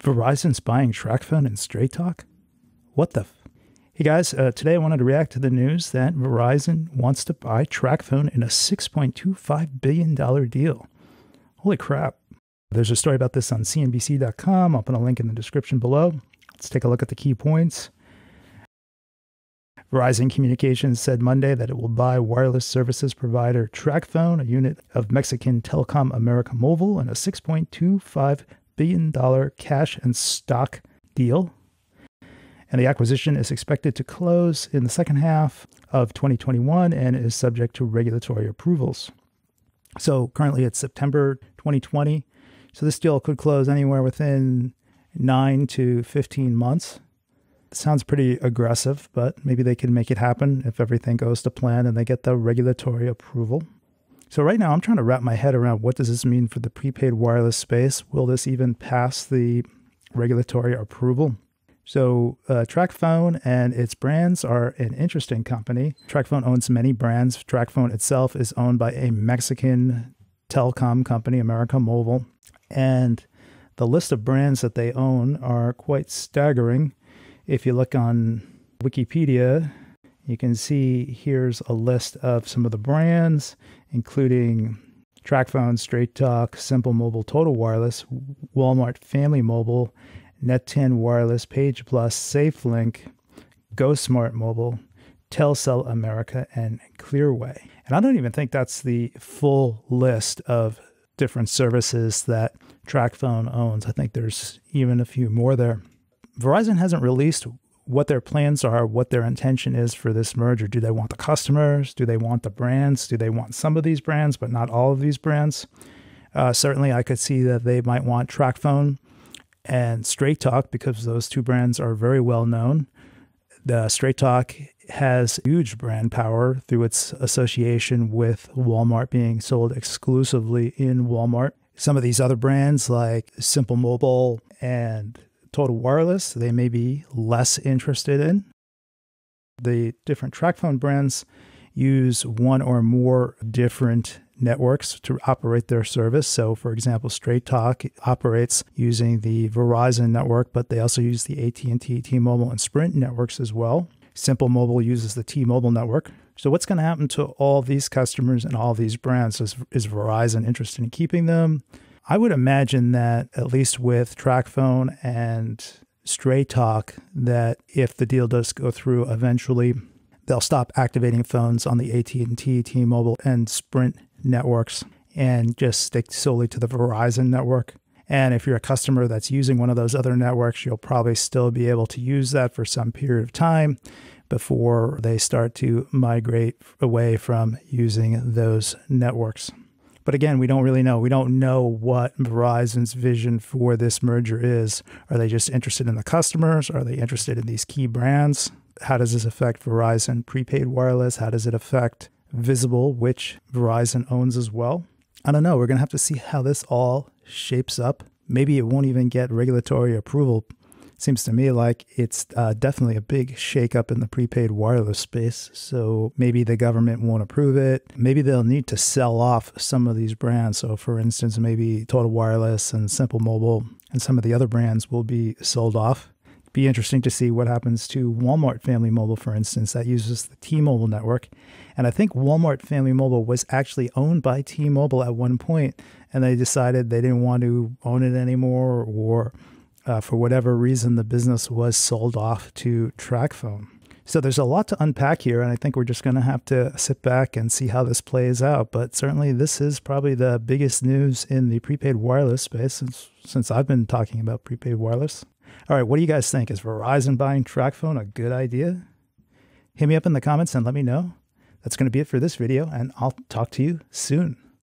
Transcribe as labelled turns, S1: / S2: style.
S1: Verizon's buying TracFone and Straight Talk? What the Hey guys, today I wanted to react to the news that Verizon wants to buy TracFone in a $6.25 billion deal. Holy crap. There's a story about this on CNBC.com. I'll put a link in the description below. Let's take a look at the key points. Verizon Communications said Monday that it will buy wireless services provider TracFone, a unit of Mexican Telecom America Mobile, in a $6.25 billion cash and stock deal. And the acquisition is expected to close in the second half of 2021 and is subject to regulatory approvals. So currently it's September 2020. So this deal could close anywhere within 9 to 15 months. It sounds pretty aggressive, but maybe they can make it happen if everything goes to plan and they get the regulatory approval. So right now I'm trying to wrap my head around what does this mean for the prepaid wireless space? Will this even pass the regulatory approval? So TracFone and its brands are an interesting company. TracFone owns many brands. TracFone itself is owned by a Mexican telecom company, America Mobile. And the list of brands that they own are quite staggering. If you look on Wikipedia, you can see here's a list of some of the brands, including TracFone, Straight Talk, Simple Mobile, Total Wireless, Walmart Family Mobile, Net10 Wireless, Page Plus, SafeLink, GoSmart Mobile, Telcel America, and Clearway. And I don't even think that's the full list of different services that TracFone owns. I think there's even a few more there. Verizon hasn't released what their plans are, what their intention is for this merger. Do they want the customers? Do they want the brands? Do they want some of these brands, but not all of these brands? Certainly, I could see that they might want TracFone and Straight Talk because those two brands are very well known. The Straight Talk has huge brand power through its association with Walmart, being sold exclusively in Walmart. Some of these other brands like Simple Mobile and Total Wireless, they may be less interested in. The different TracFone brands use one or more different networks to operate their service. So for example, Straight Talk operates using the Verizon network, but they also use the AT&T, T-Mobile, and Sprint networks as well. Simple Mobile uses the T-Mobile network. So what's going to happen to all these customers and all these brands? Is Verizon interested in keeping them? I would imagine that at least with TracFone and Straight Talk, that if the deal does go through eventually, they'll stop activating phones on the AT&T, T-Mobile, and Sprint networks and just stick solely to the Verizon network. And if you're a customer that's using one of those other networks, you'll probably still be able to use that for some period of time before they start to migrate away from using those networks. But again, we don't really know. We don't know what Verizon's vision for this merger is. Are they just interested in the customers? Are they interested in these key brands? How does this affect Verizon prepaid wireless? How does it affect Visible, which Verizon owns as well? I don't know. We're going to have to see how this all shapes up. Maybe it won't even get regulatory approval. Seems to me like it's definitely a big shakeup in the prepaid wireless space. So maybe the government won't approve it. Maybe they'll need to sell off some of these brands. So for instance, maybe Total Wireless and Simple Mobile and some of the other brands will be sold off. Be interesting to see what happens to Walmart Family Mobile, for instance, that uses the T-Mobile network. And I think Walmart Family Mobile was actually owned by T-Mobile at one point, and they decided they didn't want to own it anymore, or for whatever reason, the business was sold off to TracFone. So there's a lot to unpack here, and I think we're just going to have to sit back and see how this plays out. But certainly this is probably the biggest news in the prepaid wireless space since I've been talking about prepaid wireless. All right, what do you guys think? Is Verizon buying TracFone a good idea? Hit me up in the comments and let me know. That's going to be it for this video, and I'll talk to you soon.